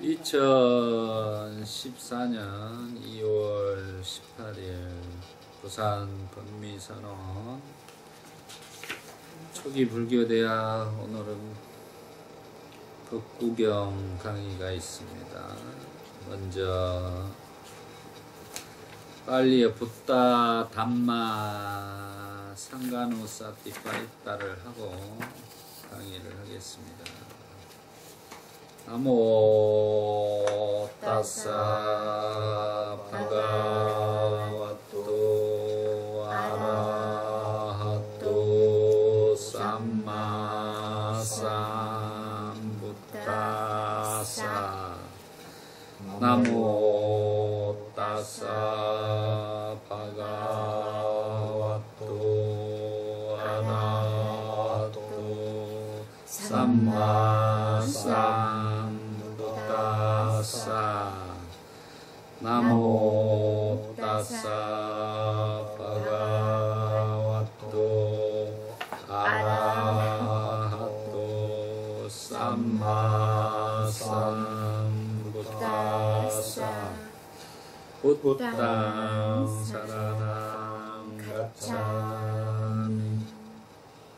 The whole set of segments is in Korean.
2014년 2월 18일 부산 법미선원 초기 불교대학 오늘은 법구경 강의가 있습니다. 먼저 빨리에 붓다 담마 상가누 사티파이타를 하고 강의를 하겠습니다. 나모 따사 바가와토 아라하토 삼마 삼부타사 나모 따사 바가와토 아라하토 삼마 삼부타사 나모 따사 바가와토 아라하토 삼마 삼부타사 부ddhaṃ 사라나ṃ 가ච්ඡා미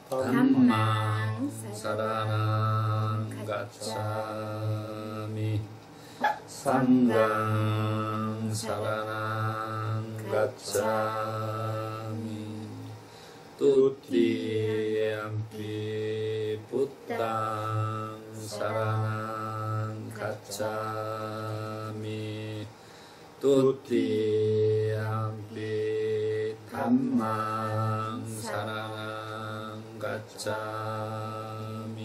담마ṃ 사라나ṃ 가ච්ඡා미 상가ṃ 사라나ṃ 가ච්ඡ아미 투띠얌피 부ddhaṃ 사라나ṃ 가ච්ඡ아미 투띠얌피 담마ṃ 사라나ṃ 가ච්ඡ아미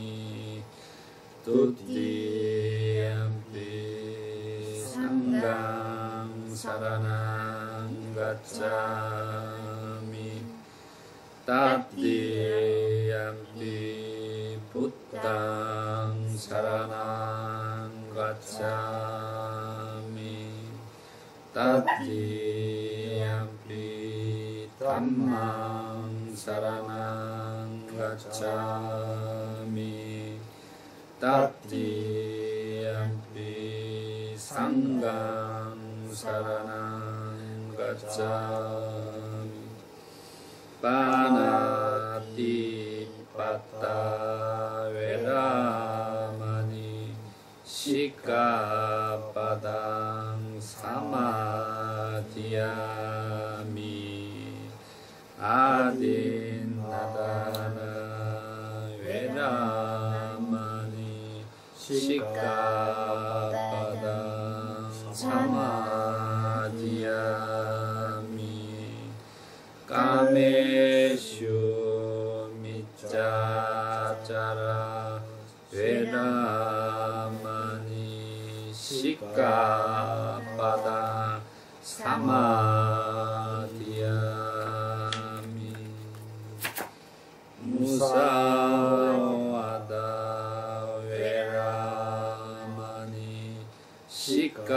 투띠얌피 상가ṃ 사라나ṃ 가ච්ඡ아미 따띠얌피 부ddhaṃ 사라나ṃ 가ච්ඡ아미 따띠얌피 담마ṃ 사라나ṃ 가ච්ඡ아미 따띠얌피 상가ṃ 사라나ṃ 가ච්ඡ아미 빠나티 빠따 웨라마니 시카빠당 사마디야미 아딘나다나 웨라마니 시카빠당 사마디야미 까메슈 미짜짜라 웨라마니 시카빠당 사마디야미 무사와다 웨라마니 시카빠당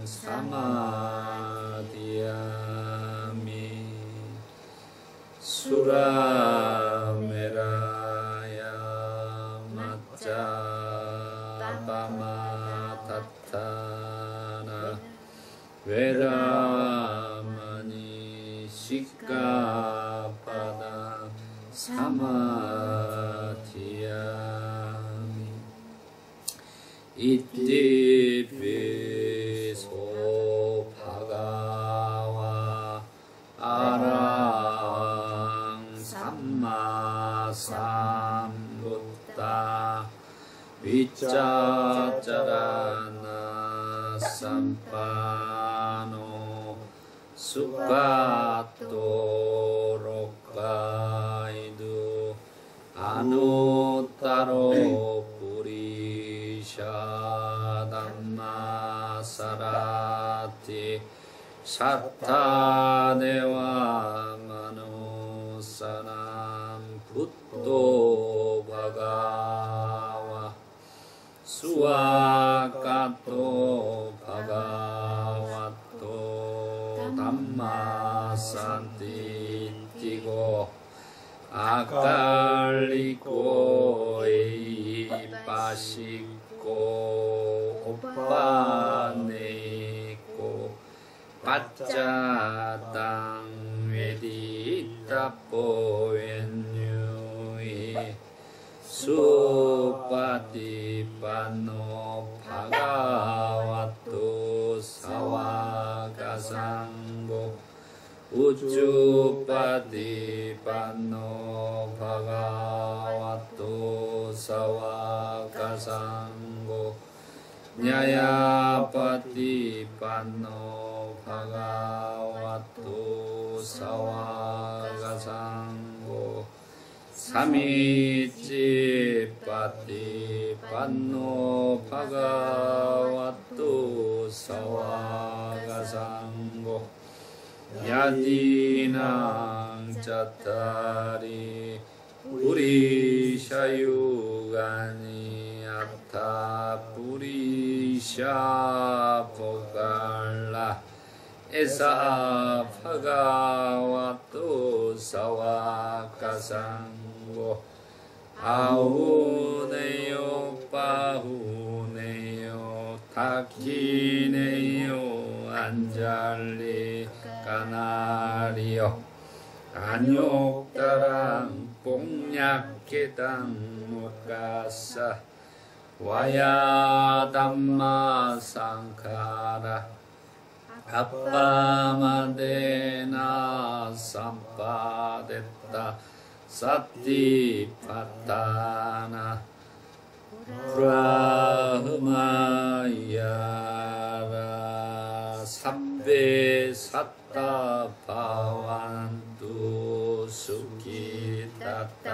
사마디야미 수라메라야 마짜바마타타나 웨라마니 시카빠당 사마디야미 이띠피소 바가와 아라항 삼마 삼부ddha vicacarana sampano sukato rokkaidu anuttaro purisha dhamma sarati sattadeva manusanam buddho bhagava suakato bhagavato dhamma santitigo akariko 빠식고 오빠네 있고 빠짜 땅 외디 따뽀웬유이 수파티파노 바가와토 사와가상고 우쭈파티파노 바가와토 사와가상고 냐야파티파노 바가와토 사와가상고 삼이찌파티파노 바가와토 사와가상고 야디낭 짜타리 우리샤유가니 아타 부리샤 보갈라 에사 파가와토 사와가상고 아우네요 빠후네요 타키네요 안잘리 까나리요 안욕다랑 뽕약계당 못가사 와야 담마 상카라 아빠마데나 삼파데타 사티파타나 브라흐마야라 삽베 사타 바완두 수키타타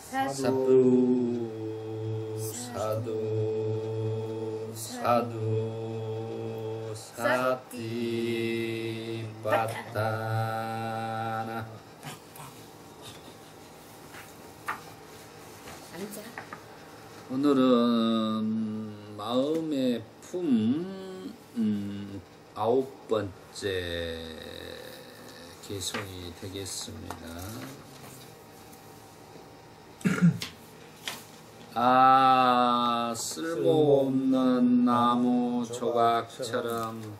사두 사두 사두 사티파타나 오늘은 마음의 품 9번째 개송이 되겠습니다. 아 쓸모없는 나무 조각처럼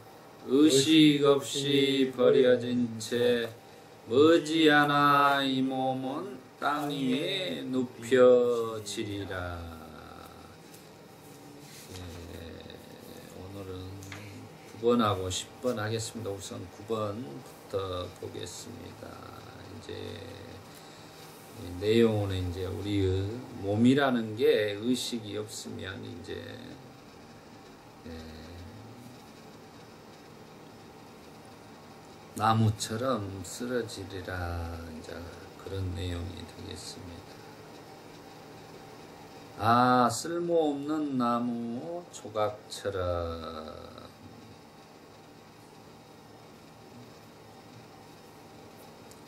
의식 없이 버려진 채 머지않아 이 몸은 땅 위에 눕혀지리라. 오늘은 9번하고 10번 하겠습니다. 우선 9번부터 보겠습니다. 이제 내용은 이제 우리의 몸이라는 게 의식이 없으면 이제 나무처럼 쓰러지리라. 이제 그런 내용이 되겠습니다. 아 쓸모없는 나무 조각처럼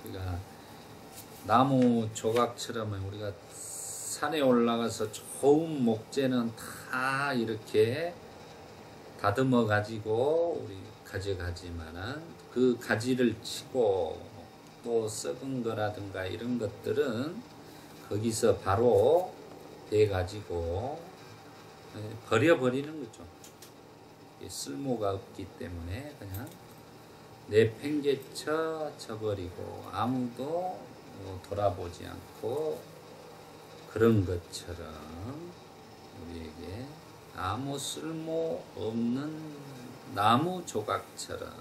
우리가 나무 조각처럼 우리가 산에 올라가서 좋은 목재는 다 이렇게 다듬어 가지고 우리 가져가지만은 그 가지를 치고 또 썩은 거라든가 이런 것들은 거기서 바로 돼 가지고 버려버리는 거죠. 쓸모가 없기 때문에 그냥 내팽개쳐 져버리고 아무도 돌아보지 않고 그런 것처럼 우리에게 아무 쓸모 없는 나무 조각처럼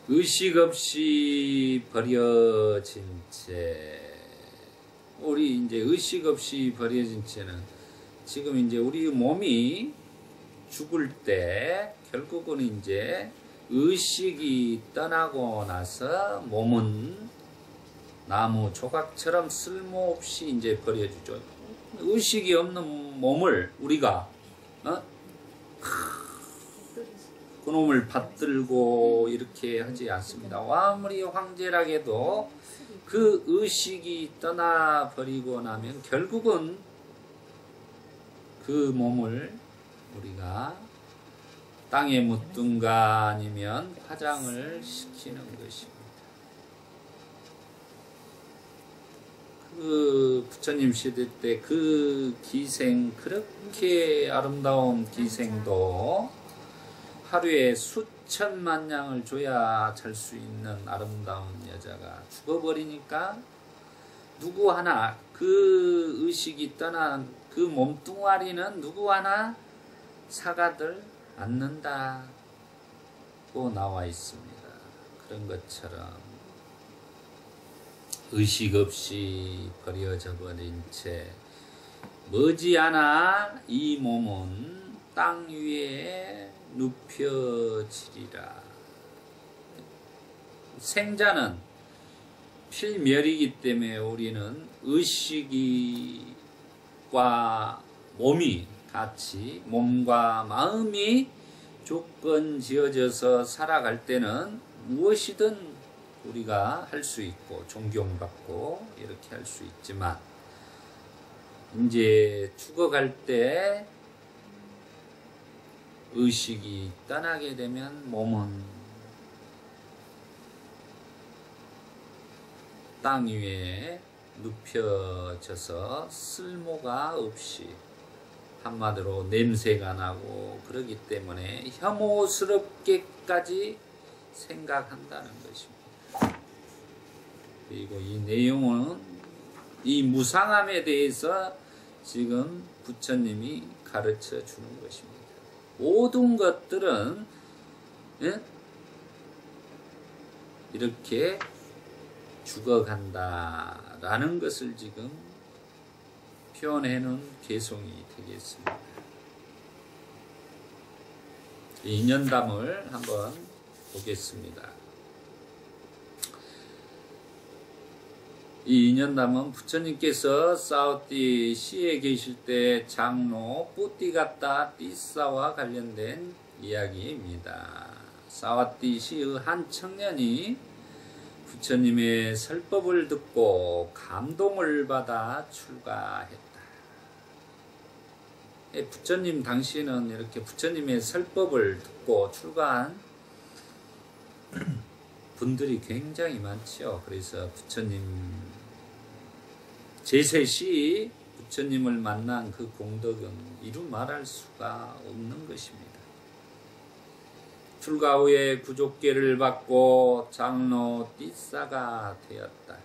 의식 없이 버려진 채 우리 이제 의식 없이 버려진 채는 지금 이제 우리 몸이 죽을 때 결국은 이제 의식이 떠나고 나서 몸은 나무 조각처럼 쓸모없이 이제 버려주죠. 의식이 없는 몸을 우리가 그놈을 받들고 이렇게 하지 않습니다. 아무리 황제라게도 그 의식이 떠나버리고 나면 결국은 그 몸을 우리가 땅에 묻든가 아니면 화장을 시키는 것입니다. 그 부처님 시대 때 그 기생, 그렇게 아름다운 기생도 하루에 수천만 냥을 줘야 잘 수 있는 아름다운 여자가 죽어버리니까 누구 하나 그 의식이 떠난 그 몸뚱아리는 누구 하나 사가들 않는다고 나와 있습니다. 그런 것처럼 의식 없이 버려져 버린 채 머지않아 이 몸은 땅 위에 눕혀지리라. 생자는 필멸이기 때문에 우리는 의식과 몸이 같이, 몸과 마음이 조건 지어져서 살아갈 때는 무엇이든 우리가 할 수 있고 존경받고 이렇게 할 수 있지만, 이제 죽어갈 때 의식이 떠나게 되면 몸은 땅 위에 눕혀져서 쓸모가 없이, 한마디로 냄새가 나고 그러기 때문에 혐오스럽게까지 생각한다는 것입니다. 그리고 이 내용은 이 무상함에 대해서 지금 부처님이 가르쳐 주는 것입니다. 모든 것들은 이렇게 죽어간다라는 것을 지금 표현해놓은 개송이 되겠습니다. 이 인연담을 한번 보겠습니다. 이 인연담은 부처님께서 사오띠 시에 계실 때 장로 뿌띠가타 띠사와 관련된 이야기입니다. 사오띠 시의 한 청년이 부처님의 설법을 듣고 감동을 받아 출가했다. 부처님 당시에는 이렇게 부처님의 설법을 듣고 출가한 분들이 굉장히 많죠. 그래서 부처님 제세시 부처님을 만난 그 공덕은 이루 말할 수가 없는 것입니다. 출가 후에 구족계를 받고 장로 띠사가 되었다.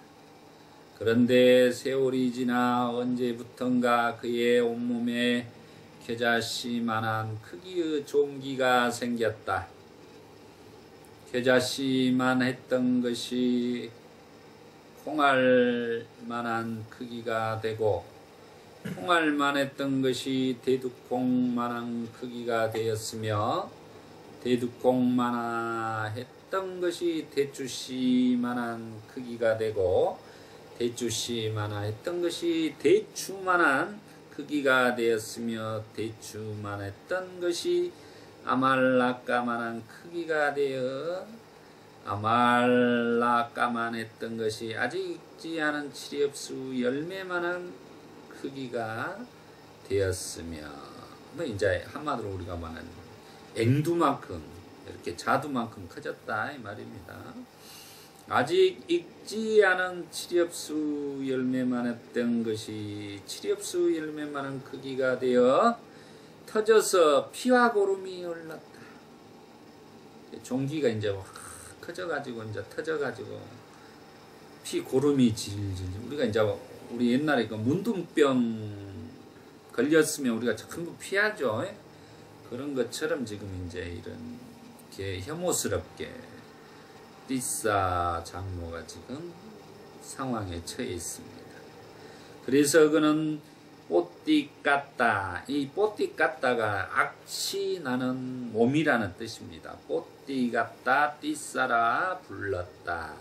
그런데 세월이 지나 언제부턴가 그의 온몸에 겨자씨만한 크기의 종기가 생겼다. 겨자씨만 했던 것이 콩알만한 크기가 되고, 콩알만 했던 것이 대두콩만한 크기가 되었으며, 대두콩만한 했던 것이 대추씨만한 크기가 되고, 대추씨만한 했던 것이 대추만한 크기가 되었으며, 대추만 했던 것이 아말라까만한 크기가 되어, 아말라까만 했던 것이 아직 익지 않은 칠엽수 열매만한 크기가 되었으며, 이제 한마디로 우리가 말하는 앵두만큼, 이렇게 자두만큼 커졌다 이 말입니다. 아직 익지 않은 칠엽수 열매만 했던 것이 칠엽수 열매만한 크기가 되어 터져서 피와 고름이 흘렀다. 종기가 이제 커져가지고 이제 터져가지고 피 고름이 질질. 우리가 이제 우리 옛날에 그 문둥병 걸렸으면 우리가 전부 피하죠. 그런 것처럼 지금 이제 이렇게 혐오스럽게 띠사 장로가 지금 상황에 처해 있습니다. 그래서 그는 뽀띠까따, 이 뽀띠까따가 악취 나는 몸이라는 뜻입니다. 뽀띠까따 띠사라 불렀다.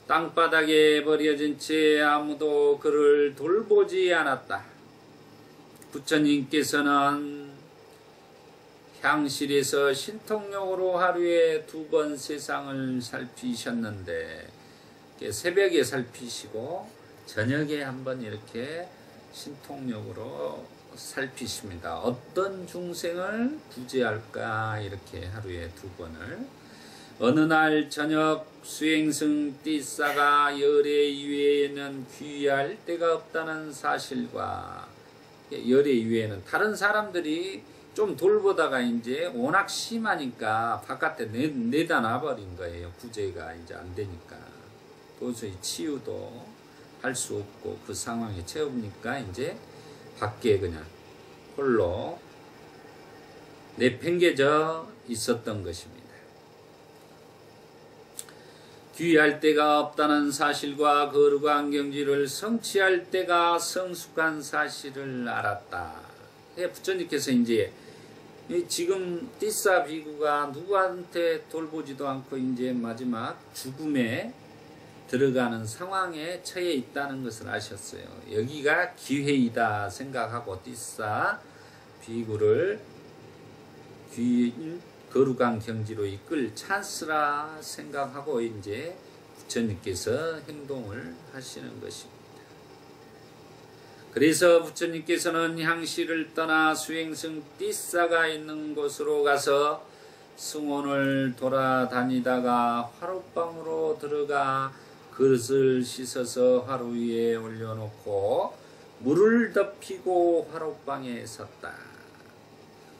땅바닥에 버려진 채 아무도 그를 돌보지 않았다. 부처님께서는 향실에서 신통력으로 하루에 2번 세상을 살피셨는데, 새벽에 살피시고 저녁에 한번 이렇게 신통력으로 살피십니다. 어떤 중생을 구제할까, 이렇게 하루에 2번을. 어느 날 저녁 수행승 띠싸가 열애 이외에는 귀할 데가 없다는 사실과, 열애 이외에는 다른 사람들이 좀 돌보다가 이제 워낙 심하니까 바깥에 내다 놔버린 거예요. 구제가 이제 안 되니까. 도저히 치유도 할 수 없고 그 상황에 채우니까 이제 밖에 그냥 홀로 내팽개져 있었던 것입니다. 귀할 데가 없다는 사실과 거룩한 경지를 성취할 때가 성숙한 사실을 알았다. 부처님께서 이제 지금 띠싸 비구가 누구한테 돌보지도 않고 이제 마지막 죽음에 들어가는 상황에 처해 있다는 것을 아셨어요. 여기가 기회이다 생각하고 띠싸 비구를 거룩한 경지로 이끌 찬스라 생각하고 이제 부처님께서 행동을 하시는 것입니다. 그래서 부처님께서는 향시를 떠나 수행승 띠싸가 있는 곳으로 가서 승원을 돌아다니다가 화롯방으로 들어가 그릇을 씻어서 화로 위에 올려놓고 물을 덮이고 화롯방에 섰다.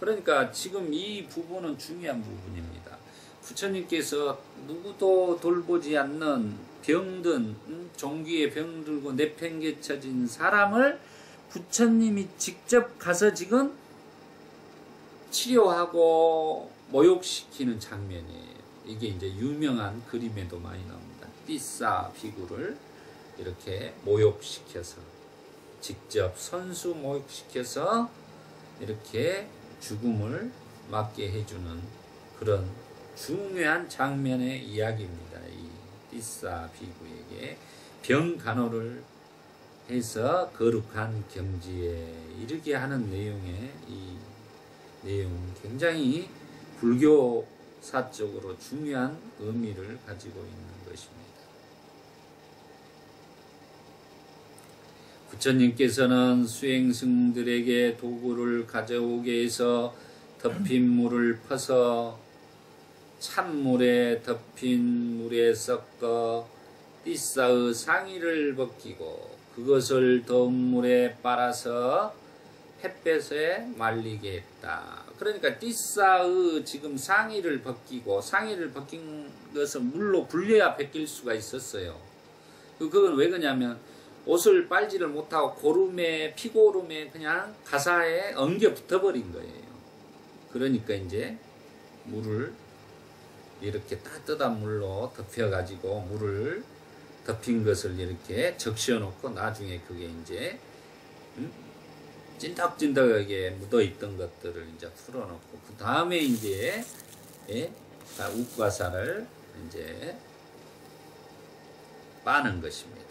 그러니까 지금 이 부분은 중요한 부분입니다. 부처님께서 누구도 돌보지 않는 병든 종기에 병들고 내팽개쳐진 사람을 부처님이 직접 가서 지금 치료하고 모욕시키는 장면이에요. 이게 이제 유명한 그림에도 많이 나옵니다. 띠싸 비구를 이렇게 모욕시켜서 직접 선수 모욕시켜서 이렇게 죽음을 맞게 해주는 그런 중요한 장면의 이야기입니다. 이 띠싸 비구에게 병간호를 해서 거룩한 경지에 이르게 하는 내용의 이 내용은 굉장히 불교사적으로 중요한 의미를 가지고 있는 것입니다. 부처님께서는 수행승들에게 도구를 가져오게 해서 덮인 물을 퍼서 찬물에 덮인 물에 섞어 띠싸의 상의를 벗기고 그것을 더운 물에 빨아서 햇볕에 말리게 했다. 그러니까 띠싸의 지금 상의를 벗기고, 상의를 벗긴 것은 물로 불려야 벗길 수가 있었어요. 그건 왜 그러냐면 옷을 빨지를 못하고 고름에, 피고름에 그냥 가사에 엉겨 붙어버린 거예요. 그러니까 이제 물을 이렇게 따뜻한 물로 덮여가지고 물을 덮인 것을 이렇게 적셔놓고 나중에 그게 이제 찐덕찐덕하게 묻어있던 것들을 이제 풀어놓고 그 다음에 이제 욱과사를 이제 빠는 것입니다.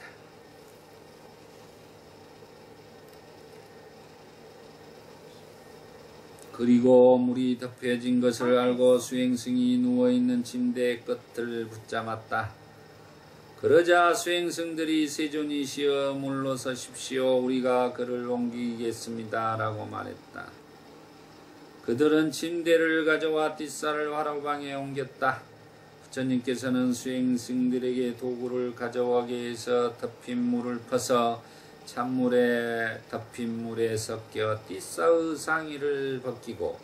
그리고 물이 덮여진 것을 알고 수행승이 누워있는 침대 끝을 붙잡았다. 그러자 수행승들이 세존이시여 물러 서십시오. 우리가 그를 옮기겠습니다. 라고 말했다. 그들은 침대를 가져와 띠싸를 화로방에 옮겼다. 부처님께서는 수행승들에게 도구를 가져오게 해서 덮인 물을 퍼서 찬물에 덮인 물에 섞여 띠싸의 상의를 벗기고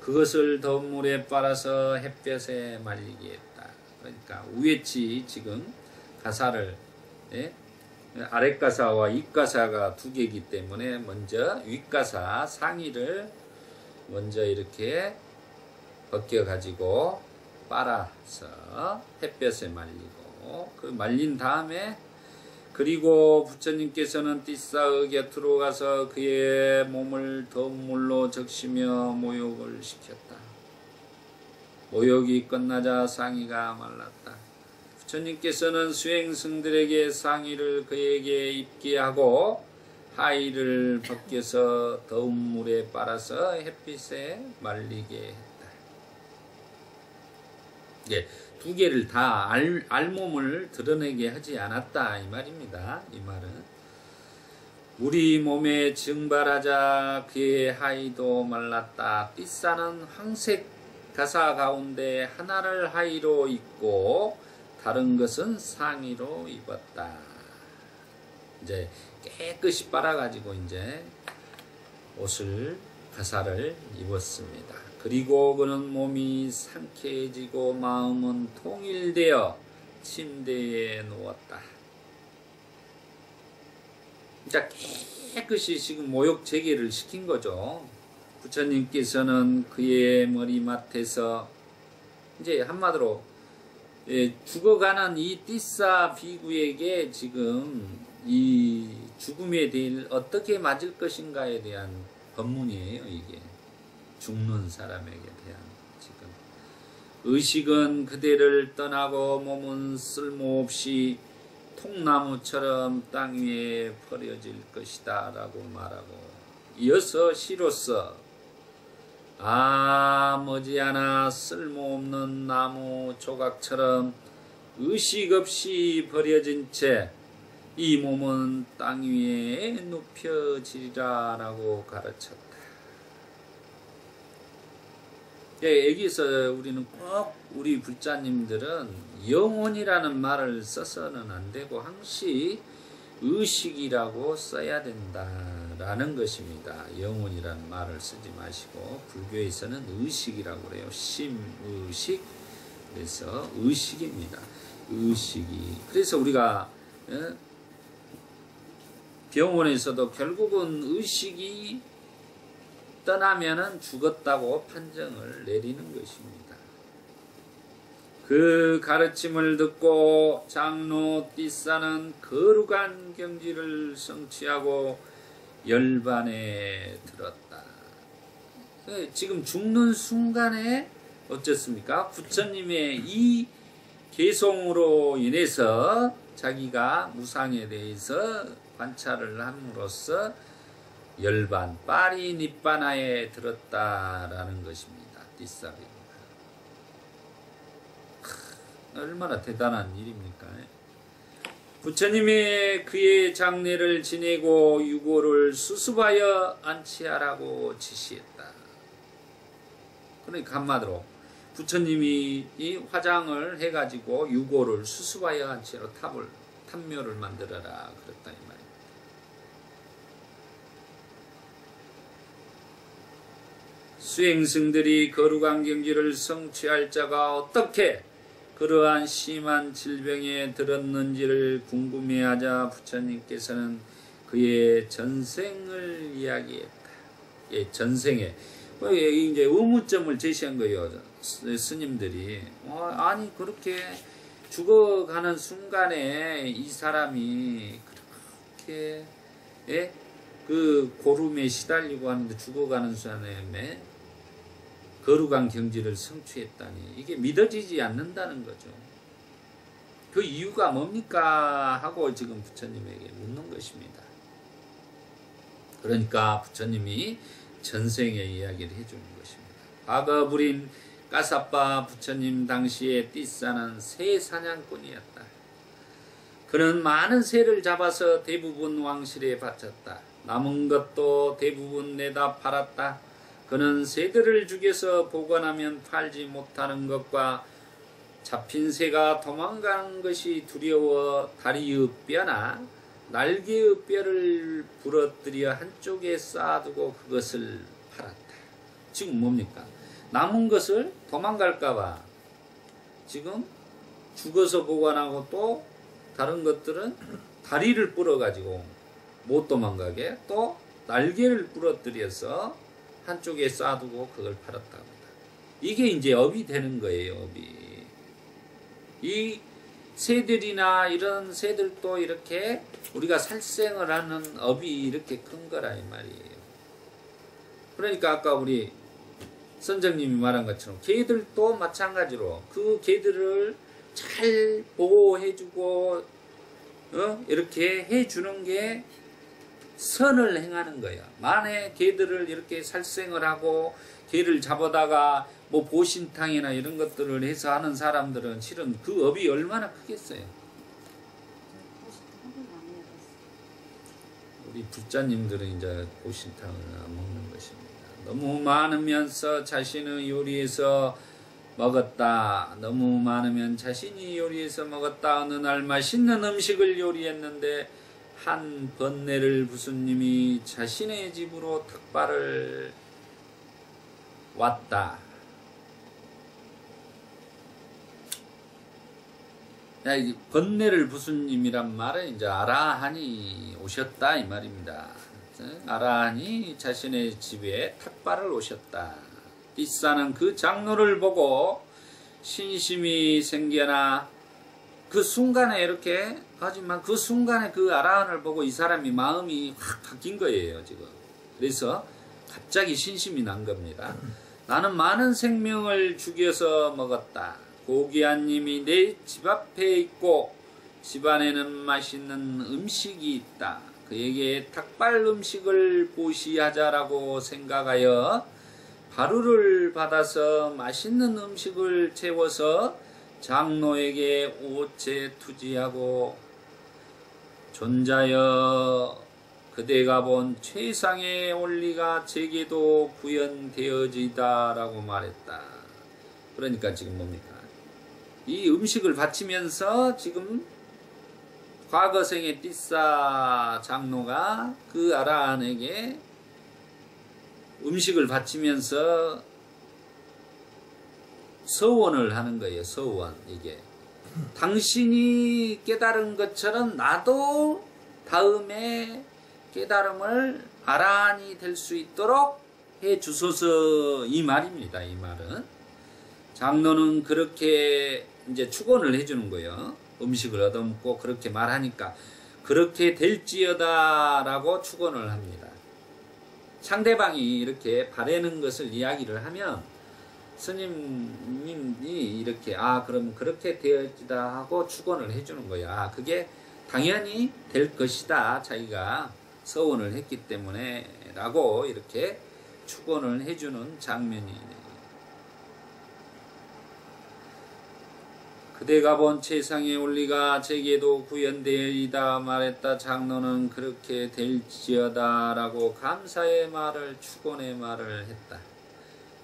그것을 더운 물에 빨아서 햇볕에 말리게 했다. 그러니까 우회치 지금 가사를 아랫가사와 윗가사가 두 개이기 때문에 먼저 윗가사 상의를 먼저 이렇게 벗겨 가지고 빨아서 햇볕에 말리고 그 말린 다음에 그리고 부처님께서는 띠싸의 곁으로 가서 그의 몸을 더운 물로 적시며 모욕을 시켰다. 모욕이 끝나자 상의가 말랐다. 부처님께서는 수행승들에게 상의를 그에게 입게 하고 하의를 벗겨서 더운 물에 빨아서 햇빛에 말리게 했다. 예, 두 개를 다 알몸을 드러내게 하지 않았다 이 말입니다. 이 말은 우리 몸에 증발하자 그의 하의도 말랐다. 띠싸는 황색 가사 가운데 하나를 하의로 입고 다른 것은 상의로 입었다. 이제 깨끗이 빨아가지고 이제 옷을 가사를 입었습니다. 그리고 그는 몸이 상쾌해지고 마음은 통일되어 침대에 누웠다. 자, 깨끗이 지금 모욕 제기를 시킨 거죠. 부처님께서는 그의 머리맡에서 이제 한마디로 죽어가는 이 띠싸 비구에게 지금 이 죽음에 대해 어떻게 맞을 것인가에 대한 법문이에요. 이게 죽는 사람에게 대한 지금 의식은 그대를 떠나고 몸은 쓸모없이 통나무처럼 땅 위에 버려질 것이다 라고 말하고 이어서 시로서 머지않아 쓸모없는 나무 조각처럼 의식 없이 버려진 채 이 몸은 땅 위에 눕혀지리라 라고 가르쳤다. 여기서 우리는 꼭 우리 불자님들은 영혼이라는 말을 써서는 안 되고 항시 의식이라고 써야 된다라는 것입니다. 영혼이라는 말을 쓰지 마시고 불교에서는 의식이라고 그래요. 심의식. 그래서 의식입니다. 의식이. 그래서 우리가 병원에서도 결국은 의식이 떠나면은 죽었다고 판정을 내리는 것입니다. 그 가르침을 듣고 장로 띠싸는 거룩한 경지를 성취하고 열반에 들었다. 지금 죽는 순간에 어쨌습니까? 부처님의 이 개송으로 인해서 자기가 무상에 대해서 관찰을 함으로써 열반, 파리 니빠나에 들었다라는 것입니다. 띠싸비가. 얼마나 대단한 일입니까? 부처님이 그의 장례를 지내고 유고를 수습하여 안치하라고 지시했다. 그러니까 한마디로 부처님이 이 화장을 해가지고 유고를 수습하여 안치하러 탑묘를 만들어라 그랬다 이 말입니다. 수행승들이 거룩한 경지를 성취할 자가 어떻게 그러한 심한 질병에 들었는지를 궁금해하자 부처님께서는 그의 전생을 이야기했다. 예, 전생에 이제 의문점을 제시한 거예요. 스님들이 아니 그렇게 죽어가는 순간에 이 사람이 그렇게 그 고름에 시달리고 하는데 죽어가는 순간에 거룩한 경지를 성취했다니 이게 믿어지지 않는다는 거죠. 그 이유가 뭡니까? 하고 지금 부처님에게 묻는 것입니다. 그러니까 부처님이 전생의 이야기를 해주는 것입니다. 과거 부린 까사빠 부처님 당시에 띠싸는 새 사냥꾼이었다. 그는 많은 새를 잡아서 대부분 왕실에 바쳤다. 남은 것도 대부분 내다 팔았다. 그는 새들을 죽여서 보관하면 팔지 못하는 것과 잡힌 새가 도망가는 것이 두려워 다리의 뼈나 날개의 뼈를 부러뜨려 한쪽에 쌓아두고 그것을 팔았다. 지금 뭡니까? 남은 것을 도망갈까봐 지금 죽어서 보관하고 또 다른 것들은 다리를 불어가지고 못 도망가게 또 날개를 부러뜨려서 한쪽에 쌓아두고 그걸 팔았다고 합니다. 이게 이제 업이 되는 거예요. 업이. 이 새들이나 이런 새들도 이렇게 우리가 살생을 하는 업이 이렇게 큰 거라 이 말이에요. 그러니까 아까 우리 선생님이 말한 것처럼 개들도 마찬가지로 그 개들을 잘 보호해주고 이렇게 해주는 게 선을 행하는 거야. 만에 개들을 이렇게 살생을 하고 개를 잡아다가 뭐 보신탕이나 이런 것들을 해서 하는 사람들은 실은 그 업이 얼마나 크겠어요. 우리 불자님들은 이제 보신탕을 안 먹는 것입니다. 너무 많으면서 자신의 요리해서 먹었다. 너무 많으면 자신이 요리해서 먹었다. 어느 날 맛있는 음식을 요리했는데 한 번뇌를 부수님이 자신의 집으로 탁발을 왔다. 번뇌를 부수님이란 말은 이제 아라한이 오셨다 이 말입니다. 아라한이 자신의 집에 탁발을 오셨다. 띠싸는 그 장로를 보고 신심이 생겨나 그 순간에 이렇게 하지만 그 순간에 그 아라한을 보고 이 사람이 마음이 확 바뀐 거예요 지금. 그래서 갑자기 신심이 난 겁니다. 나는 많은 생명을 죽여서 먹었다. 고귀한 님이 내 집 앞에 있고 집안에는 맛있는 음식이 있다. 그에게 탁발 음식을 보시하자라고 생각하여 바루를 받아서 맛있는 음식을 채워서 장로에게 옷에 투지하고 존자여 그대가 본 최상의 원리가 제게도 구현되어지다 라고 말했다. 그러니까 지금 뭡니까? 이 음식을 바치면서 지금 과거생의 띠싸 장로가 그 아라한에게 음식을 바치면서 서원을 하는 거예요. 서원. 이게 당신이 깨달은 것처럼 나도 다음에 깨달음을 아라한이 될 수 있도록 해 주소서 이 말입니다. 이 말은 장로는 그렇게 이제 축원을 해주는 거예요. 음식을 얻어먹고 그렇게 말하니까 그렇게 될지어다 라고 축원을 합니다. 상대방이 이렇게 바라는 것을 이야기를 하면 스님이 이렇게 그럼 그렇게 되어지다 하고 축원을 해주는 거야. 그게 당연히 될 것이다. 자기가 서원을 했기 때문에 라고 이렇게 축원을 해주는 장면이네요. 그대가 본 최상의 원리가 제게도 구현되리다 말했다. 장로는 그렇게 될지어다 라고 감사의 말을 축원의 말을 했다.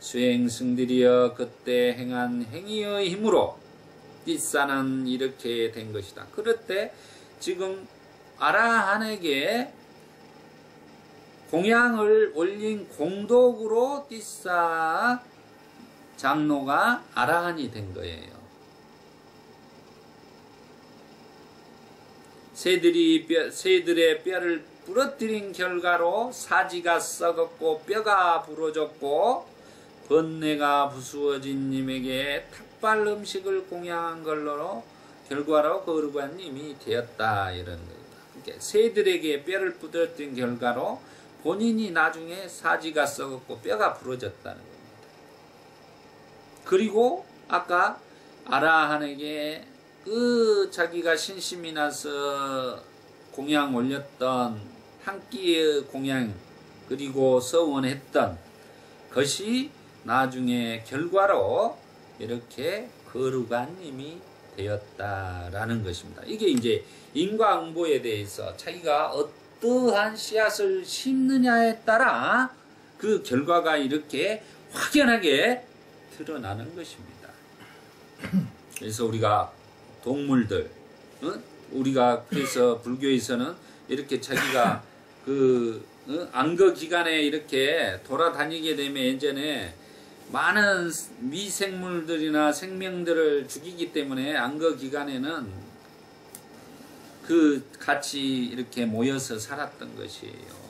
수행승들이여 그때 행한 행위의 힘으로 띠싸는 이렇게 된 것이다. 그럴 때 지금 아라한에게 공양을 올린 공덕으로 띠싸 장로가 아라한이 된 거예요. 새들의 뼈를 부러뜨린 결과로 사지가 썩었고 뼈가 부러졌고 번뇌가 부수어진 님에게 탁발 음식을 공양한 걸로 결과로 거룩한님이 되었다 이런 겁니다. 그러니까 새들에게 뼈를 부러뜨린 결과로 본인이 나중에 사지가 썩었고 뼈가 부러졌다는 겁니다. 그리고 아까 아라한에게 그 자기가 신심이 나서 공양 올렸던 한 끼의 공양 그리고 서원했던 것이 나중에 결과로 이렇게 거룩한 님이 되었다라는 것입니다. 이게 이제 인과응보에 대해서 자기가 어떠한 씨앗을 심느냐에 따라 그 결과가 이렇게 확연하게 드러나는 것입니다. 그래서 우리가 동물들, 우리가 그래서 불교에서는 이렇게 자기가 안거 기간에 이렇게 돌아다니게 되면 예전에 많은 미생물들이나 생명들을 죽이기 때문에 안거 기간에는 그 같이 이렇게 모여서 살았던 것이에요.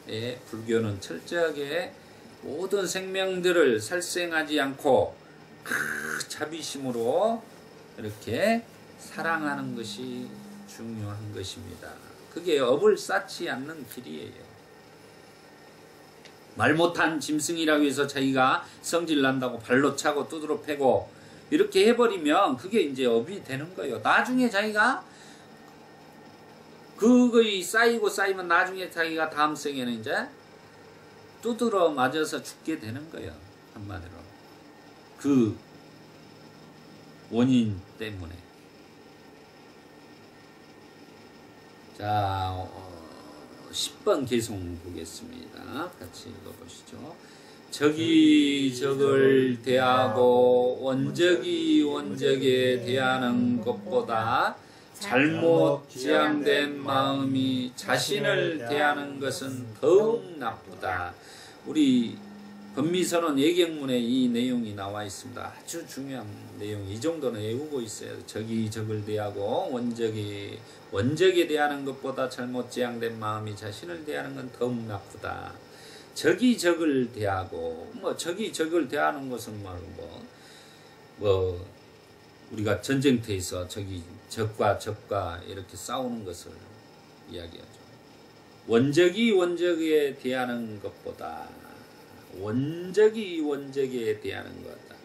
예, 불교는 철저하게 모든 생명들을 살생하지 않고 그 자비심으로 이렇게 사랑하는 것이 중요한 것입니다. 그게 업을 쌓지 않는 길이에요. 말 못한 짐승이라고 해서 자기가 성질 난다고 발로 차고 두드러 패고 이렇게 해버리면 그게 이제 업이 되는 거예요. 나중에 자기가 그거이 쌓이면 나중에 자기가 다음 생에는 이제 두드러 맞아서 죽게 되는 거예요. 한마디로. 그 원인 때문에. 자, 10번 계속 보겠습니다. 같이 읽어보시죠. 적이 적을 대하고 원적이 원적에 대하는 것보다 잘못 지향된 마음이 자신을 대하는 것은 더욱 나쁘다. 우리 법미선언 예경문에 이 내용이 나와 있습니다. 아주 중요한 내용. 이 정도는 외우고 있어요. 적이 적을 대하고 원적에 대하는 것보다 잘못 지향된 마음이 자신을 대하는 건 더욱 나쁘다. 적이 적을 대하고 적이 적을 대하는 것은 우리가 전쟁터에서 적과 이렇게 싸우는 것을 이야기하죠. 원적이 원적에 대하는 것보다 원적이 원적에 대하는 것이다.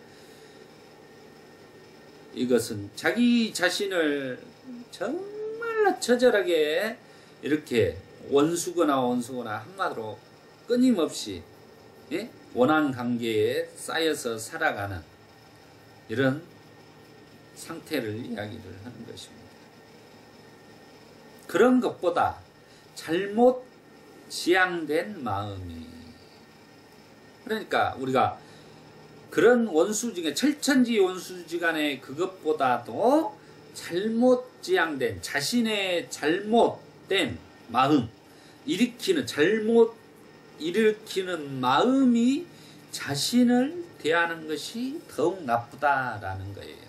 이것은 자기 자신을 정말로 처절하게 이렇게 원수거나 한마디로 끊임없이 원한 관계에 쌓여서 살아가는 이런 상태를 이야기를 하는 것입니다. 그런 것보다 잘못 지향된 마음이, 그러니까 우리가 그런 원수지간, 철천지 원수지간의 그것보다도 잘못 지향된 자신의 잘못된 마음, 잘못 일으키는 마음이 자신을 대하는 것이 더욱 나쁘다라는 거예요.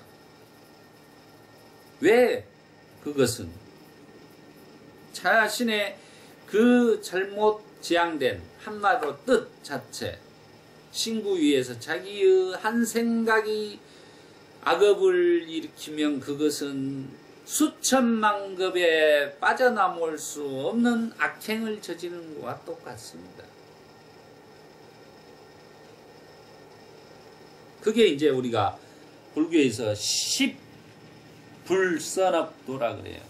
왜? 그것은 자신의 그 잘못 지향된 한마디로 뜻 자체, 신구 위에서 자기의 한 생각이 악업을 일으키면 그것은 수천만 급에 빠져나올 수 없는 악행을 저지르는 것과 똑같습니다. 그게 이제 우리가 불교에서 십불선업도라 그래요.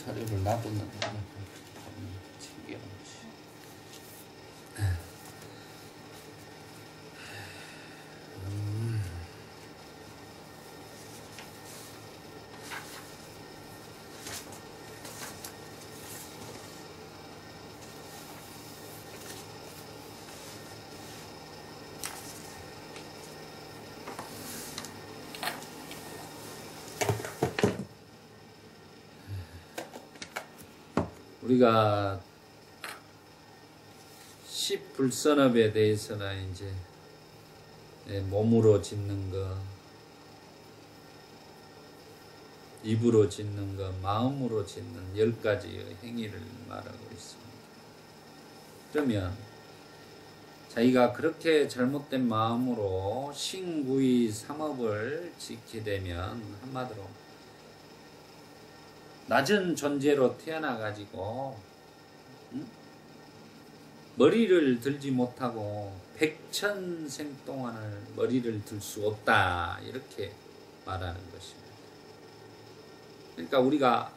자료를 놔뒀는데 챙겨놓지. 우리가 십불선업에 대해서는 이제 몸으로 짓는 거, 입으로 짓는 거, 마음으로 짓는 10가지의 행위를 말하고 있습니다. 그러면 자기가 그렇게 잘못된 마음으로 신구의 삼업을 짓게 되면 한마디로 낮은 존재로 태어나가지고 머리를 들지 못하고 백천생 동안을 머리를 들 수 없다, 이렇게 말하는 것입니다. 그러니까 우리가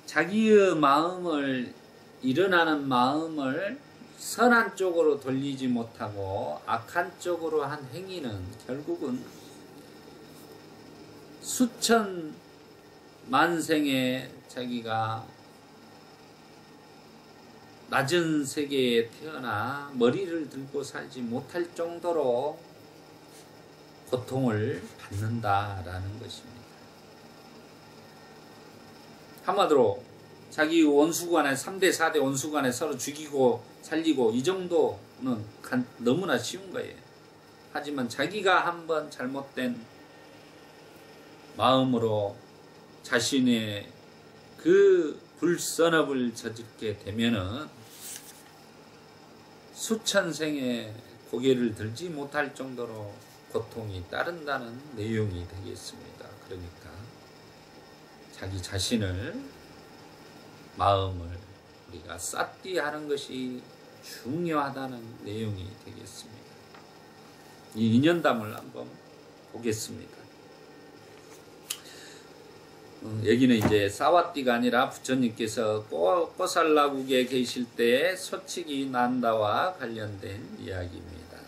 자기의 마음을, 일어나는 마음을 선한 쪽으로 돌리지 못하고 악한 쪽으로 한 행위는 결국은 수천 만생에 자기가 낮은 세계에 태어나 머리를 들고 살지 못할 정도로 고통을 받는다라는 것입니다. 한마디로 자기 원수간에 3대 4대 원수간에 서로 죽이고 살리고 이 정도는 너무나 쉬운 거예요. 하지만 자기가 한번 잘못된 마음으로 자신의 그 불선업을 저지르게 되면은 수천생의 고개를 들지 못할 정도로 고통이 따른다는 내용이 되겠습니다. 그러니까 자기 자신을, 마음을 우리가 쌌디 하는 것이 중요하다는 내용이 되겠습니다. 이 인연담을 한번 보겠습니다. 여기는 이제 사와띠가 아니라 부처님께서 꼬살라국에 계실 때 소칙이 난다와 관련된 이야기입니다.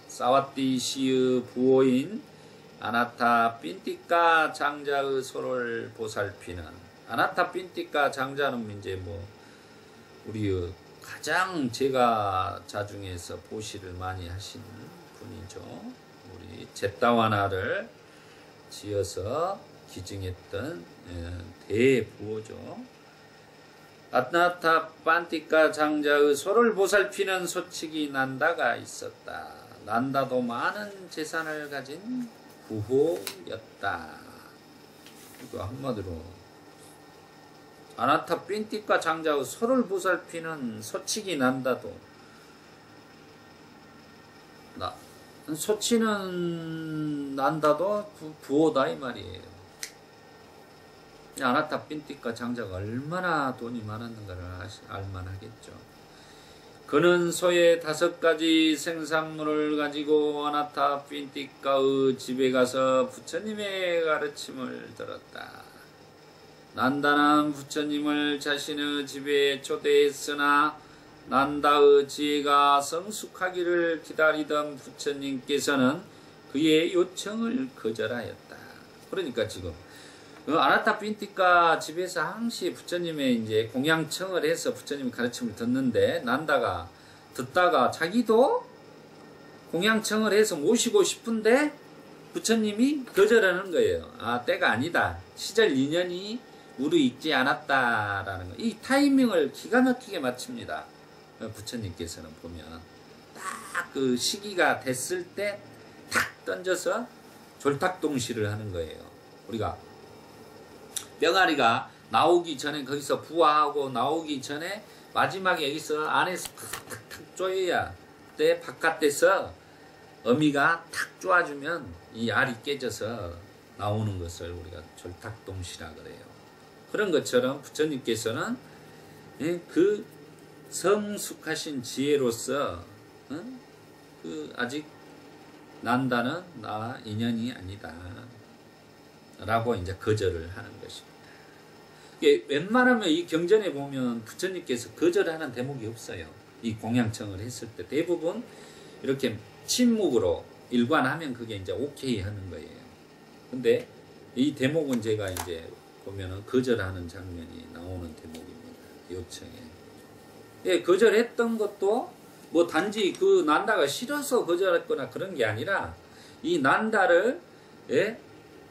사와띠 시의 부호인 아나타 핀티카 장자의 소를 보살피는, 아나타 핀티카 장자는 이제 뭐 우리 가장 제가자 중에서 보시를 많이 하신 분이죠. 우리 제타와나를 지어서 기증했던 대부호죠. 아나타 빤티카 장자의 소를 보살피는 소칙이 난다가 있었다. 난다도 많은 재산을 가진 부호였다. 이거 한마디로 아나타 핀티카 장자의 소를 보살피는 소칙이 난다도, 소치는 난다도 부호다 이 말이에요. 아나타 핀티카 장자가 얼마나 돈이 많았는가를 알만하겠죠. 그는 소의 5가지 생산물을 가지고 아나타 핀티카의 집에 가서 부처님의 가르침을 들었다. 난다는 부처님을 자신의 집에 초대했으나 난다의 지혜가 성숙하기를 기다리던 부처님께서는 그의 요청을 거절하였다. 그러니까 지금 아나타 핀티카 집에서 항시 부처님의 이제 공양청을 해서 부처님 가르침을 듣는데, 난다가 듣다가 자기도 공양청을 해서 모시고 싶은데 부처님이 거절하는 거예요. 때가 아니다. 시절 인연이 무르익지 않았다라는 거. 이 타이밍을 기가 막히게 맞춥니다. 부처님께서는 보면 딱 그 시기가 됐을 때 탁 던져서 졸탁동시를 하는 거예요. 우리가 병아리가 나오기 전에 거기서 부화하고 나오기 전에 마지막에 여기서 안에서 탁탁탁 쪼여야 때 바깥에서 어미가 탁 쪼아주면 이 알이 깨져서 나오는 것을 우리가 졸탁동시라 그래요. 그런 것처럼 부처님께서는 그 성숙하신 지혜로서 아직 난다는 나 인연이 아니다 라고 이제 거절을 하는 것입니다. 이게 웬만하면 이 경전에 보면 부처님께서 거절하는 대목이 없어요. 이 공양청을 했을 때 대부분 이렇게 침묵으로 일관하면 그게 이제 오케이 하는 거예요. 근데 이 대목은 제가 이제 보면은 거절하는 장면이 나오는 대목입니다. 요청에. 예, 거절했던 것도 뭐 단지 그 난다가 싫어서 거절했거나 그런 게 아니라 이 난다를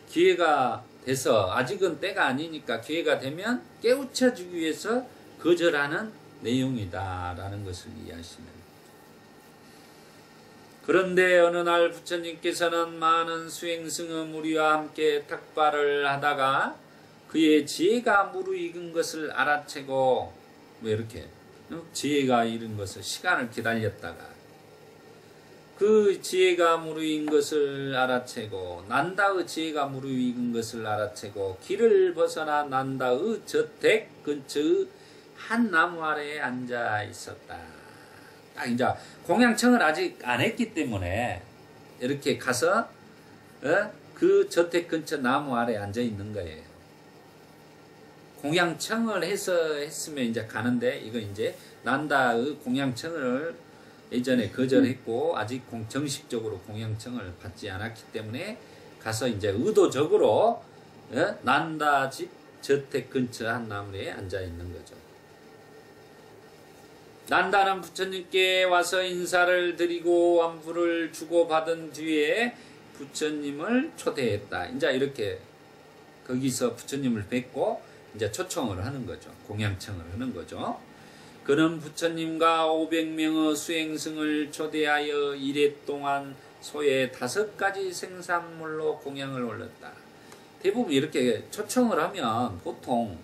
기회가 돼서 아직은 때가 아니니까 기회가 되면 깨우쳐 주기 위해서 거절하는 내용이다라는 것을 이해하시면. 그런데 어느 날 부처님께서는 많은 수행승의 무리와 함께 탁발을 하다가 그의 지혜가 무르익은 것을 알아채고, 뭐 이렇게 지혜가 이른 것을 시간을 기다렸다가 그 지혜가 무르익은 것을 알아채고 난다의 지혜가 무르익은 것을 알아채고 길을 벗어나 난다의 저택 근처의 한 나무 아래에 앉아 있었다. 딱 이제 공양청을 아직 안 했기 때문에 이렇게 가서 그 저택 근처 나무 아래에 앉아 있는 거예요. 공양청을 했으면 이제 가는데, 이거 이제 난다의 공양청을 예전에 거절했고 아직 정식적으로 공양청을 받지 않았기 때문에 가서 이제 의도적으로 난다 집 저택 근처 한 나무에 앉아 있는 거죠. 난다는 부처님께 와서 인사를 드리고 완부를 주고받은 뒤에 부처님을 초대했다. 이제 이렇게 거기서 부처님을 뵙고 이제 초청을 하는 거죠. 공양청을 하는 거죠. 그는 부처님과 500명의 수행승을 초대하여 이래 동안 소의 5가지 생산물로 공양을 올렸다. 대부분 이렇게 초청을 하면 보통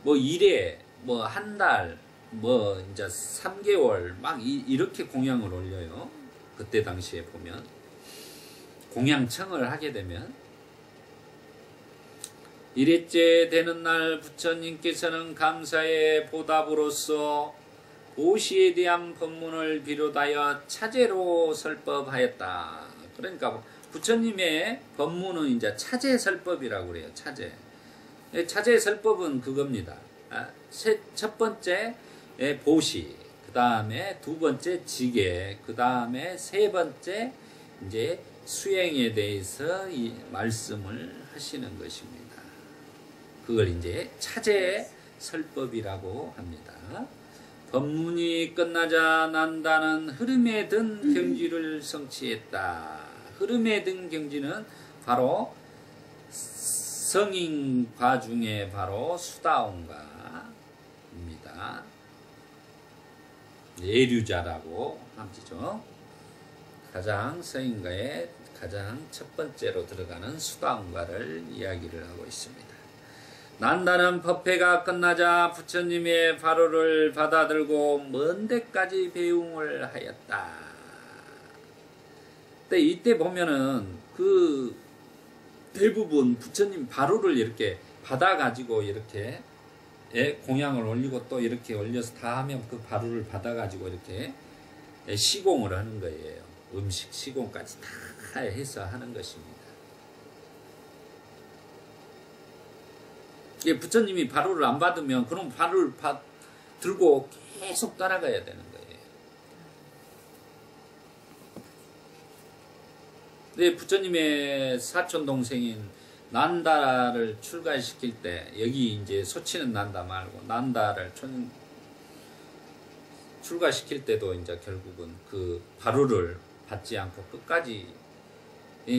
뭐 이래, 뭐 한 달, 뭐 이제 3개월 막 이렇게 공양을 올려요. 그때 당시에 보면 공양청을 하게 되면 이랬째 되는 날 부처님께서는 감사의 보답으로서 보시에 대한 법문을 비롯하여 차제로 설법하였다. 그러니까 부처님의 법문은 이제 차제 설법이라고 그래요. 차제. 차제의 설법은 그겁니다. 첫 번째 보시, 그 다음에 두 번째 지계, 그 다음에 세 번째 이제 수행에 대해서 이 말씀을 하시는 것입니다. 그걸 이제 차제의 설법이라고 합니다. 법문이 끝나자 난다는 흐름에 든 경지를 성취했다. 흐름에 든 경지는 바로 성인과 중에 바로 수다원가입니다. 예류자라고 하죠. 가장 성인가의 가장 첫 번째로 들어가는 수다원가를 이야기를 하고 있습니다. 난다는 법회가 끝나자 부처님의 발호를 받아들고 먼 데까지 배웅을 하였다. 근데 이때 보면은 그 대부분 부처님 발호를 이렇게 받아가지고 이렇게 공양을 올리고 또 이렇게 올려서 다 하면 그 발호를 받아가지고 이렇게 시공을 하는 거예요. 음식 시공까지 다 해서 하는 것입니다. 부처님이 발호를 안 받으면 그럼 발호를 들고 계속 따라가야 되는 거예요. 근데 부처님의 사촌 동생인 난다를 출가시킬 때 여기 이제 소치는 난다 말고 난다를 출가시킬 때도 이제 결국은 그 발호를 받지 않고 끝까지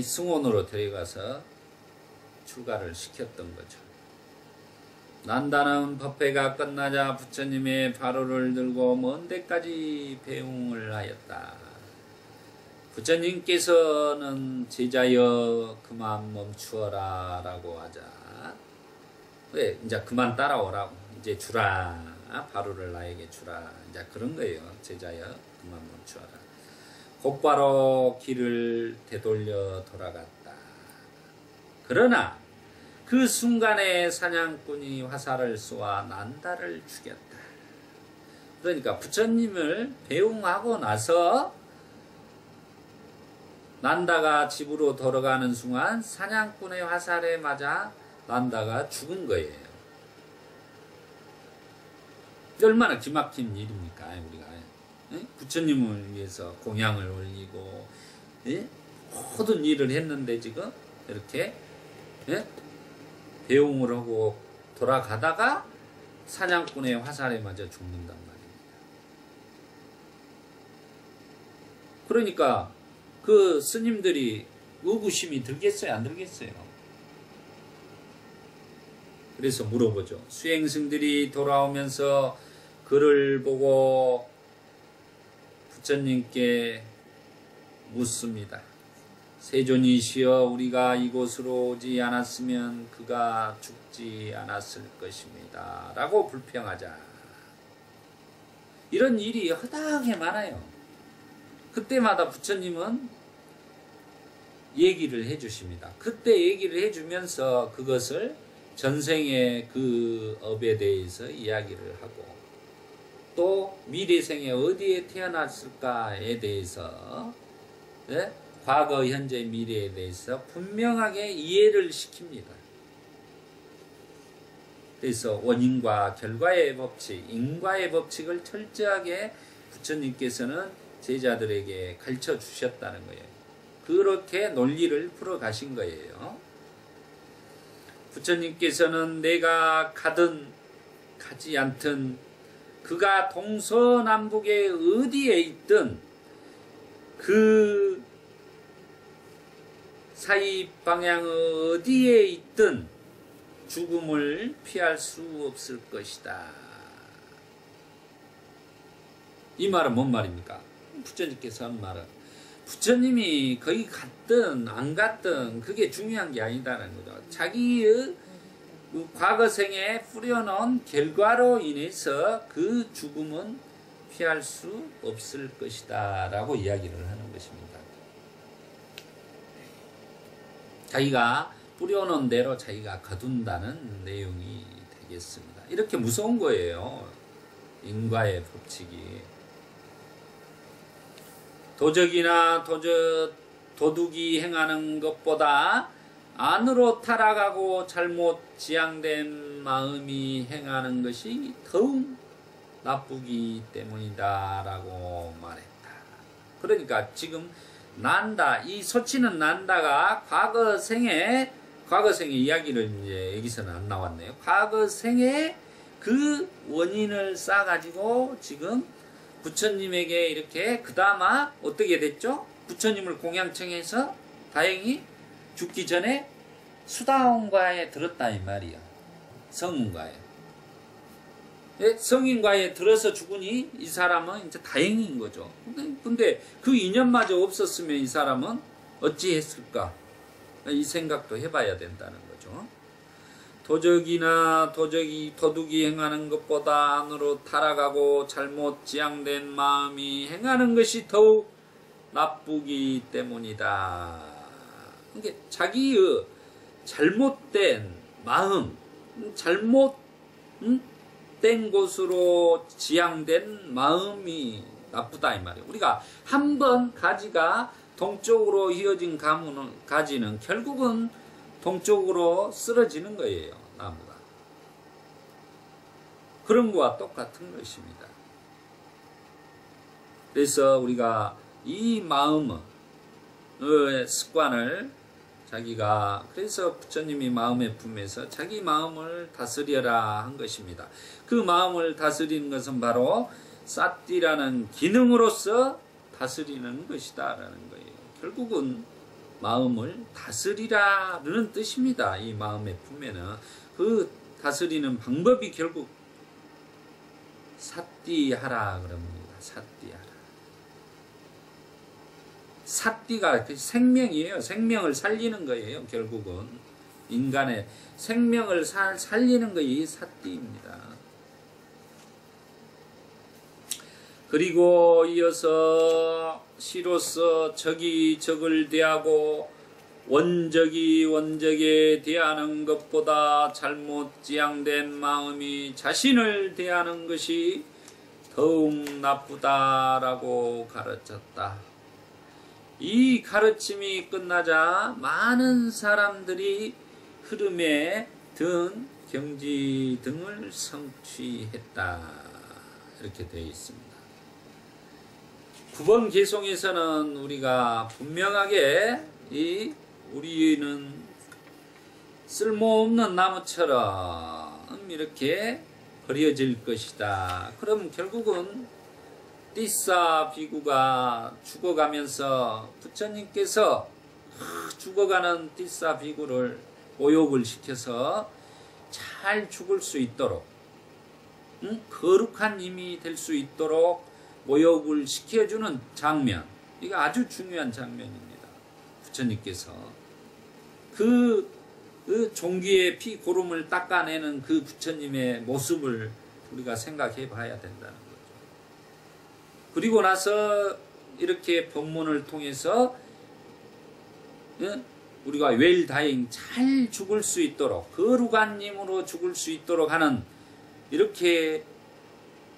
승원으로 데려가서 출가를 시켰던 거죠. 난다는 법회가 끝나자 부처님의 발호를 들고 먼 데까지 배웅을 하였다. 부처님께서는 제자여 그만 멈추어라 라고 하자. 왜? 이제 그만 따라오라고. 이제 주라. 발호를 나에게 주라. 이제 그런 거예요. 제자여 그만 멈추어라. 곧바로 길을 되돌려 돌아갔다. 그러나 그 순간에 사냥꾼이 화살을 쏘아 난다를 죽였다. 그러니까 부처님을 배웅하고 나서 난다가 집으로 돌아가는 순간 사냥꾼의 화살에 맞아 난다가 죽은 거예요. 얼마나 기막힌 일입니까 우리가. 부처님을 위해서 공양을 올리고 모든 일을 했는데 지금 이렇게 배웅을 하고 돌아가다가 사냥꾼의 화살에 맞아 죽는단 말입니다. 그러니까 그 스님들이 의구심이 들겠어요? 안 들겠어요? 그래서 물어보죠. 수행승들이 돌아오면서 그를 보고 부처님께 묻습니다. 세존이시여 우리가 이곳으로 오지 않았으면 그가 죽지 않았을 것입니다. 라고 불평하자. 이런 일이 허다하게 많아요. 그때마다 부처님은 얘기를 해주십니다. 그때 얘기를 해주면서 그것을 전생의 그 업에 대해서 이야기를 하고 또 미래생에 어디에 태어났을까에 대해서 과거, 현재, 미래에 대해서 분명하게 이해를 시킵니다. 그래서 원인과 결과의 법칙, 인과의 법칙을 철저하게 부처님께서는 제자들에게 가르쳐 주셨다는 거예요. 그렇게 논리를 풀어 가신 거예요. 부처님께서는 내가 가든 가지 않든 그가 동서남북에 어디에 있든 그 사이 방향 어디에 있든 죽음을 피할 수 없을 것이다. 이 말은 뭔 말입니까? 부처님께서 한 말은 부처님이 거기 갔든 안 갔든 그게 중요한 게 아니다는 거죠. 자기의 과거생에 뿌려놓은 결과로 인해서 그 죽음은 피할 수 없을 것이다 라고 이야기를 하는 것입니다. 자기가 뿌려놓은 대로 자기가 거둔다는 내용이 되겠습니다. 이렇게 무서운 거예요. 인과의 법칙이. 도적이나 도둑이 행하는 것보다 안으로 타락하고 잘못 지향된 마음이 행하는 것이 더욱 나쁘기 때문이다 라고 말했다. 그러니까 지금 난다, 이 소치는 난다가 과거생의 이야기를 이제 여기서는 안 나왔네요. 과거생의 그 원인을 쌓아가지고 지금 부처님에게 이렇게 그나마 어떻게 됐죠? 부처님을 공양청해서 다행히 죽기 전에 수다원과에 들었다 이 말이야. 성운과에. 성인과에 들어서 죽으니 이 사람은 이제 다행인 거죠. 근데 그 인연마저 없었으면 이 사람은 어찌 했을까? 이 생각도 해봐야 된다는 거죠. 도둑이 행하는 것보다 안으로 타락하고 잘못 지향된 마음이 행하는 것이 더욱 나쁘기 때문이다. 그러니까 자기의 잘못된 마음, 잘못된 곳으로 지향된 마음이 나쁘다 이 말이에요. 우리가 한번 가지가 동쪽으로 휘어진 가지는 결국은 동쪽으로 쓰러지는 거예요. 나무가. 그런 거와 똑같은 것입니다. 그래서 우리가 이 마음의 습관을 자기가, 그래서 부처님이 마음의 품에서 자기 마음을 다스려라 한 것입니다. 그 마음을 다스리는 것은 바로 사띠라는 기능으로서 다스리는 것이다 라는 거예요. 결국은 마음을 다스리라는 뜻입니다. 이 마음의 품에는 그 다스리는 방법이 결국 사띠하라 그럽니다. 사띠하라. 사띠가 생명이에요. 생명을 살리는 거예요. 결국은 인간의 생명을 살리는 것이 사띠입니다. 그리고 이어서 시로서 적이 적을 대하고 원적이 원적에 대하는 것보다 잘못 지향된 마음이 자신을 대하는 것이 더욱 나쁘다라고 가르쳤다. 이 가르침이 끝나자 많은 사람들이 흐름에 든 경지 등을 성취했다. 이렇게 되어 있습니다. 9번 개송에서는 우리가 분명하게 우리는 쓸모없는 나무처럼 이렇게 버려질 것이다. 그럼 결국은 띠사 비구가 죽어가면서 부처님께서 죽어가는 띠사 비구를 모욕을 시켜서 잘 죽을 수 있도록 거룩한 힘이 될 수 있도록 모욕을 시켜주는 장면, 이거 아주 중요한 장면입니다. 부처님께서 그 종기의 피 고름을 닦아내는 그 부처님의 모습을 우리가 생각해 봐야 된다는 거죠. 그리고 나서 이렇게 법문을 통해서 우리가 웰다잉 잘 죽을 수 있도록 거룩한 힘으로 죽을 수 있도록 하는 이렇게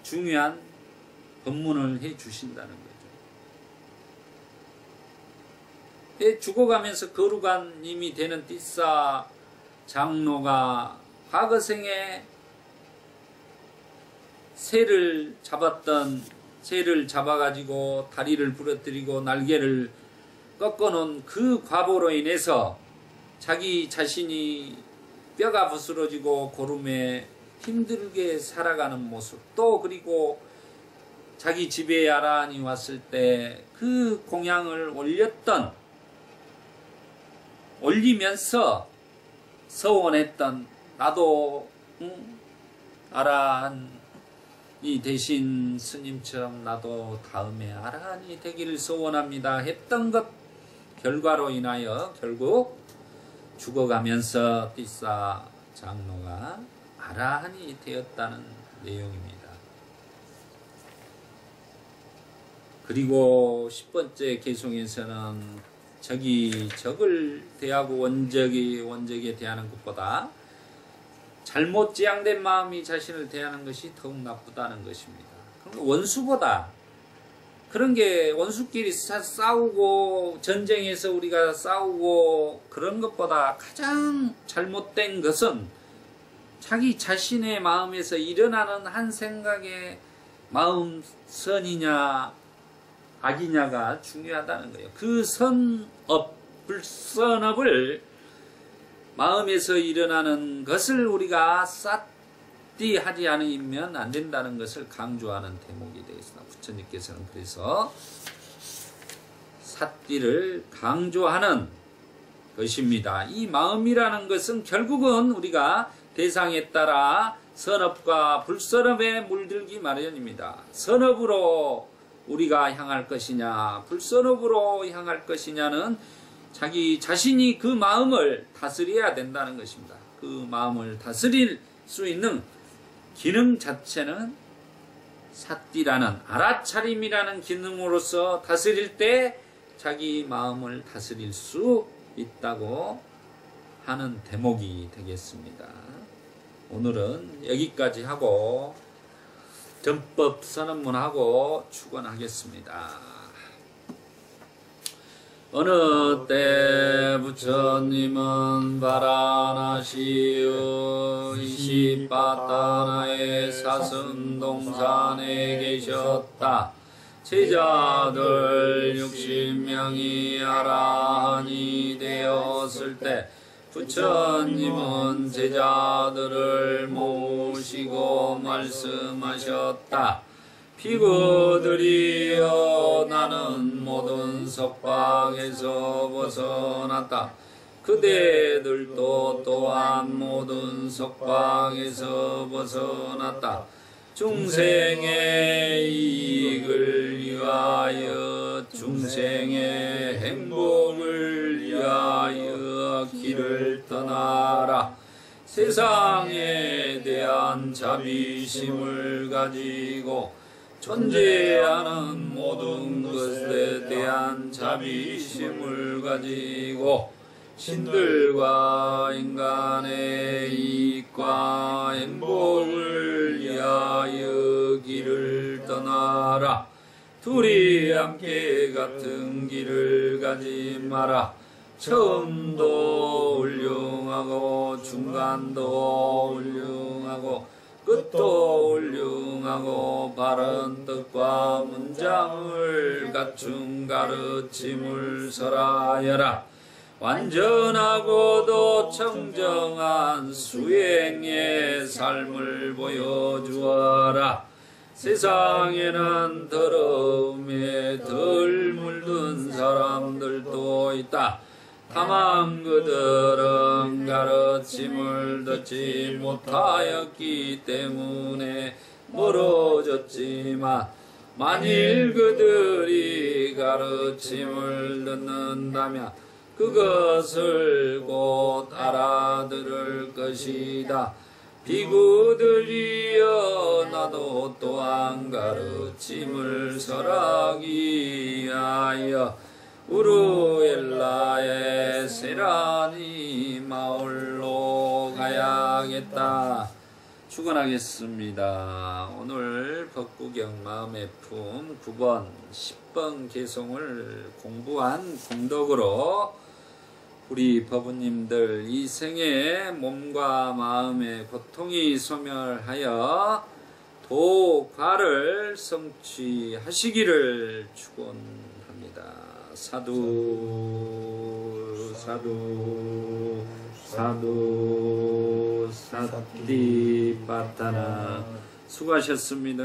중요한 법문을 해 주신다는 거죠. 죽어가면서 거룩한 힘이 되는 띠사 장로가 과거생에 새를 잡아가지고 다리를 부러뜨리고 날개를 꺾어놓은 그 과보로 인해서 자기 자신이 뼈가 부스러지고 고름에 힘들게 살아가는 모습, 또 그리고 자기 집에 야란이 왔을 때 그 공양을 올리면서 서원했던 나도 아라한이 대신 스님처럼 나도 다음에 아라한이 되기를 소원합니다 했던 것 결과로 인하여 결국 죽어가면서 띠사 장로가 아라한이 되었다는 내용입니다. 그리고 10번째 개송에서는 적이 적을 대하고 원적에 대하는 것보다 잘못 지향된 마음이 자신을 대하는 것이 더욱 나쁘다는 것입니다. 원수보다 그런 게 원수끼리 싸우고 전쟁에서 우리가 싸우고 그런 것보다 가장 잘못된 것은 자기 자신의 마음에서 일어나는 한 생각의 마음 선이냐 악이냐가 중요하다는 거예요. 그 선업, 불선업을 마음에서 일어나는 것을 우리가 삿띠하지 않으면 안 된다는 것을 강조하는 대목이 되겠습니다. 부처님께서는 그래서 삿띠를 강조하는 것입니다. 이 마음이라는 것은 결국은 우리가 대상에 따라 선업과 불선업에 물들기 마련입니다. 선업으로 우리가 향할 것이냐 불선업으로 향할 것이냐는 자기 자신이 그 마음을 다스려야 된다는 것입니다. 그 마음을 다스릴 수 있는 기능 자체는 삿띠라는 알아차림이라는 기능으로서 다스릴 때 자기 마음을 다스릴 수 있다고 하는 대목이 되겠습니다. 오늘은 여기까지 하고 전법 선언문하고 축원하겠습니다. 어느 때 부처님은 바라나시의 이시바타나의 사슴동산에 계셨다. 제자들 60명이 아라한이 되었을 때 부처님은 제자들을 모시고 말씀하셨다. 비구들이여 나는 모든 속박에서 벗어났다. 그대들도 또한 모든 속박에서 벗어났다. 중생의 이익을 위하여 중생의 행복을 위하여 길을 떠나라. 세상에 대한 자비심을 가지고 존재하는 모든 것에 대한 자비심을 가지고 신들과 인간의 이익과 행복을 위하여 길을 떠나라. 둘이 함께 같은 길을 가지 마라. 처음도 훌륭하고 중간도 훌륭하고 끝도 훌륭하고 바른 뜻과 문장을 갖춘 가르침을 설하여라. 완전하고도 청정한 수행의 삶을 보여주어라. 세상에는 더러움에 덜 물든 사람들도 있다. 다만 그들은 가르침을 듣지 못하였기 때문에 멀어졌지만 만일 그들이 가르침을 듣는다면 그것을 곧 알아들을 것이다. 비구들이여 나도 또한 가르침을 설하기 위하여 우루엘라의 세라니 마을로 가야겠다. 축원하겠습니다. 오늘 법구경 마음의 품 9번 10번 개송을 공부한 공덕으로 우리 법우님들 이 생에 몸과 마음의 고통이 소멸하여 도과를 성취하시기를 축원합니다. 사두 사두 사두 사띠바타나 수고하셨습니다.